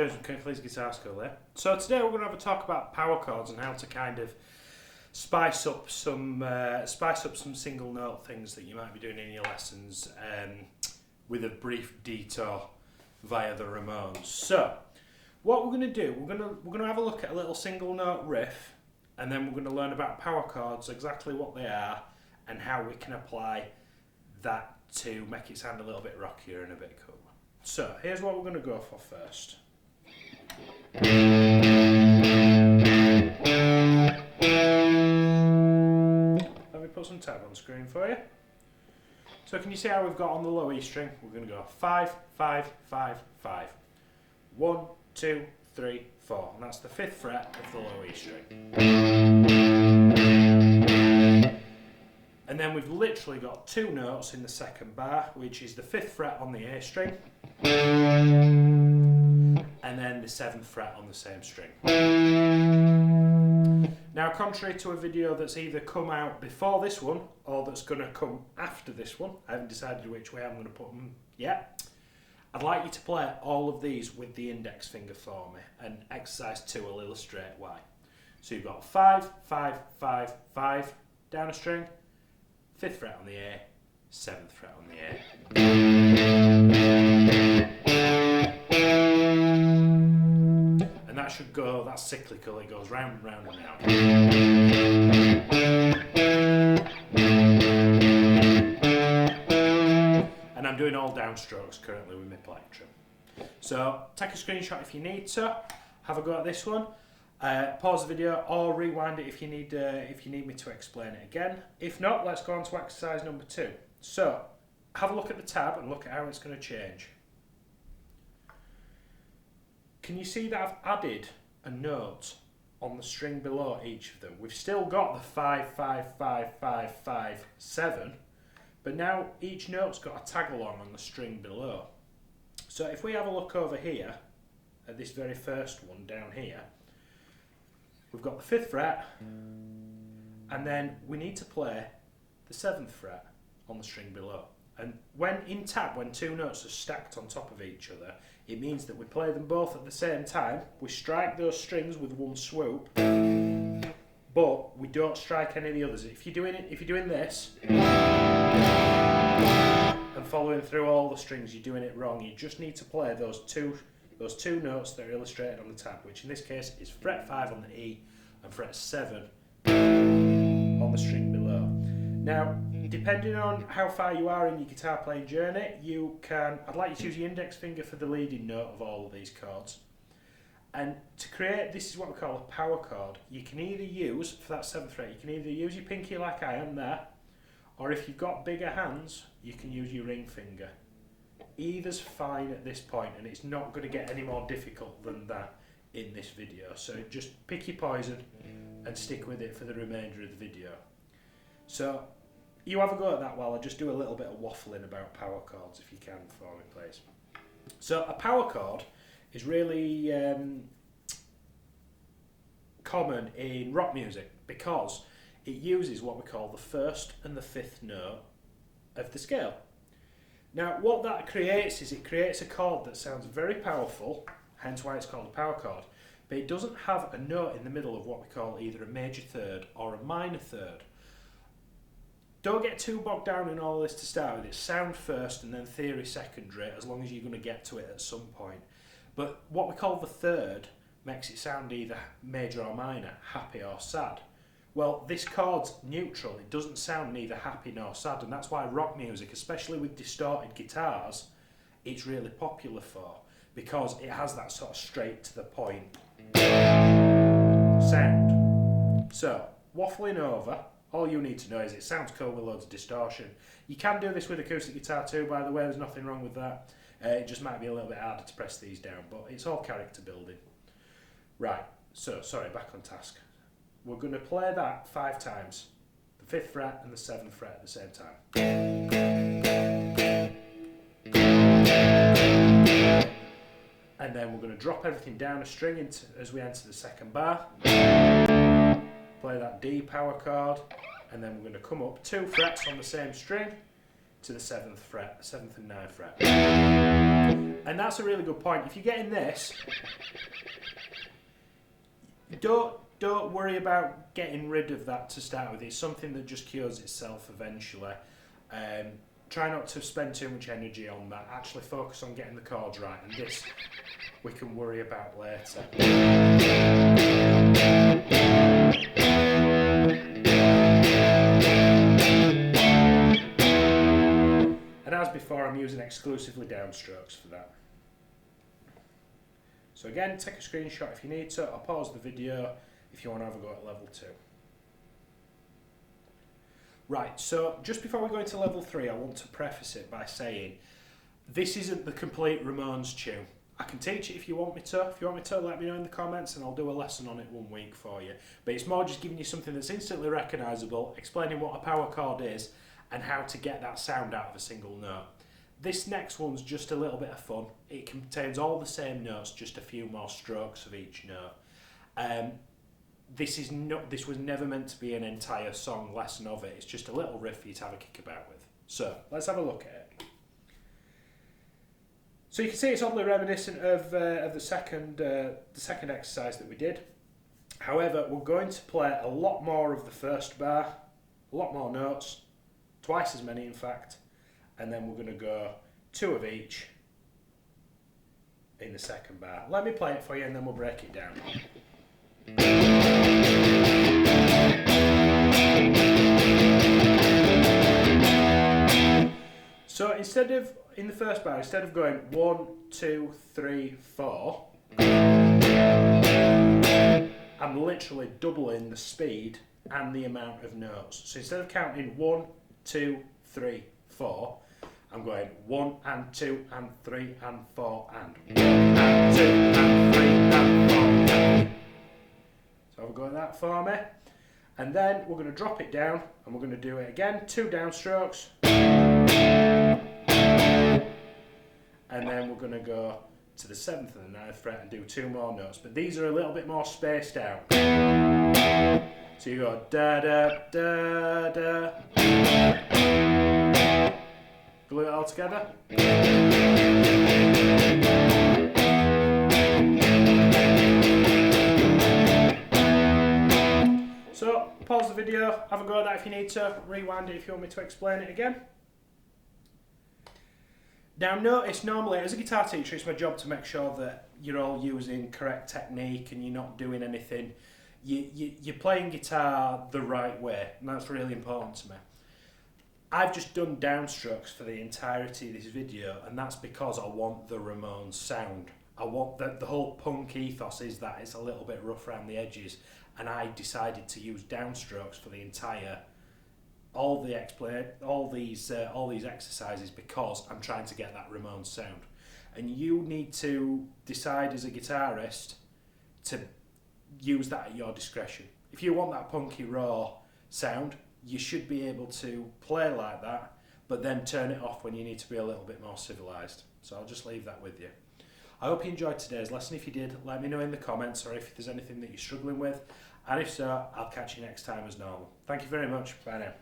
James from Kirklees Guitar School there. So today we're going to have a talk about power chords and how to kind of spice up some single note things that you might be doing in your lessons, with a brief detour via the Ramones. So what we're going to do, we're going to have a look at a little single note riff, and then we're going to learn about power chords, exactly what they are, and how we can apply that to make it sound a little bit rockier and a bit cooler. So here's what we're going to go for first. Let me put some tab on screen for you. So can you see how we've got on the low E string? We're going to go 5, 5, 5, 5. 1, 2, 3, 4. And that's the 5th fret of the low E string. And then we've literally got 2 notes in the second bar, which is the 5th fret on the A string, and then the 7th fret on the same string. Now, contrary to a video that's either come out before this one or that's going to come after this one, I haven't decided which way I'm going to put them yet, I'd like you to play all of these with the index finger for me, and exercise 2 will illustrate why. So you've got 5, 5, 5, 5 down a string, 5th fret on the A, 7th fret on the A. And that should go, that's cyclical, it goes round and round and round. And I'm doing all downstrokes currently with my plectrum. So take a screenshot if you need to, have a go at this one. Pause the video or rewind it if you need me to explain it again. If not, let's go on to exercise number 2. So have a look at the tab and look at how it's going to change. Can you see that I've added a note on the string below each of them? We've still got the 5, 5, 5, 5, 5, 7, but now each note's got a tag along on the string below. So if we have a look over here at this very first one down here, we've got the 5th fret, and then we need to play the 7th fret on the string below. And when in tab, when 2 notes are stacked on top of each other, it means that we play them both at the same time. We strike those strings with one swoop, but we don't strike any of the others. If you're doing this and following through all the strings, you're doing it wrong. You just need to play those two notes that are illustrated on the tab, which in this case is fret 5 on the E and fret 7 on the string below. Now, depending on how far you are in your guitar playing journey, I'd like you to use your index finger for the leading note of all of these chords. And to create, this is what we call a power chord. You can either use, for that 7th fret, you can either use your pinky like I am there, or if you've got bigger hands, you can use your ring finger. Either's fine at this point, and it's not going to get any more difficult than that in this video. So just pick your poison and stick with it for the remainder of the video. So you have a go at that while I just do a little bit of waffling about power chords, if you can, for me, please. So a power chord is really common in rock music because it uses what we call the 1st and the 5th note of the scale. Now, what that creates is it creates a chord that sounds very powerful, hence why it's called a power chord, but it doesn't have a note in the middle of what we call either a major third or a minor third. Don't get too bogged down in all this to start with. It's sound first and then theory secondary, as long as you're going to get to it at some point. But what we call the third makes it sound either major or minor, happy or sad. Well, this chord's neutral. It doesn't sound neither happy nor sad, and that's why rock music, especially with distorted guitars, it's really popular for, because it has that sort of straight to the point sound. So, waffling over, all you need to know is it sounds cool with loads of distortion. You can do this with acoustic guitar too, by the way, there's nothing wrong with that. It just might be a little bit harder to press these down, but it's all character building. Right, so, sorry, back on task. We're going to play that 5 times, the 5th fret and the 7th fret at the same time. And then we're going to drop everything down a string as we enter the second bar. Play that D power chord, and then we're going to come up 2 frets on the same string to the 7th fret, 7th and 9th fret. And that's a really good point. If you're getting this, don't worry about getting rid of that to start with. It's something that just cures itself eventually. Try not to spend too much energy on that. Actually focus on getting the chords right, and this we can worry about later. And as before, I'm using exclusively downstrokes for that. So again, take a screenshot if you need to, or pause the video if you want to have a go at level 2. Right, so just before we go into level 3, I want to preface it by saying this isn't the complete Ramones tune. I can teach it if you want me to. If you want me to, let me know in the comments and I'll do a lesson on it one week for you. But it's more just giving you something that's instantly recognisable, explaining what a power chord is and how to get that sound out of a single note. This next one's just a little bit of fun. It contains all the same notes, just a few more strokes of each note. This was never meant to be an entire song lesson of it. It's just a little riff for you to have a kick about with. So let's have a look at it. So you can see it's oddly reminiscent of the second exercise that we did. However, we're going to play a lot more of the first bar, a lot more notes, twice as many in fact, and then we're going to go 2 of each in the second bar. Let me play it for you and then we'll break it down. So instead of, in the first bar, instead of going 1, 2, 3, 4, I'm literally doubling the speed and the amount of notes. So instead of counting 1, 2, 3, 4, I'm going 1 and 2 and 3 and 4 and 1 and 2 and 3 and 4 and. So have a go at that for me. And then we're going to drop it down and we're going to do it again, 2 downstrokes. And then we're going to go to the 7th and the 9th fret and do 2 more notes. But these are a little bit more spaced out. So you go da da da da. Glue it all together. So pause the video, have a go at that if you need to, rewind it if you want me to explain it again. Now notice, normally as a guitar teacher it's my job to make sure that you're all using correct technique and you're not doing anything. You're playing guitar the right way, and that's really important to me. I've just done downstrokes for the entirety of this video, and that's because I want the Ramones sound. I want the whole punk ethos is that it's a little bit rough around the edges, and I decided to use downstrokes for the entire all these exercises because I'm trying to get that Ramones sound. And you need to decide as a guitarist to use that at your discretion. If you want that punky raw sound, you should be able to play like that, but then turn it off when you need to be a little bit more civilised. So I'll just leave that with you. I hope you enjoyed today's lesson. If you did, let me know in the comments, or if there's anything that you're struggling with, and if so, I'll catch you next time as normal. Thank you very much. Bye now.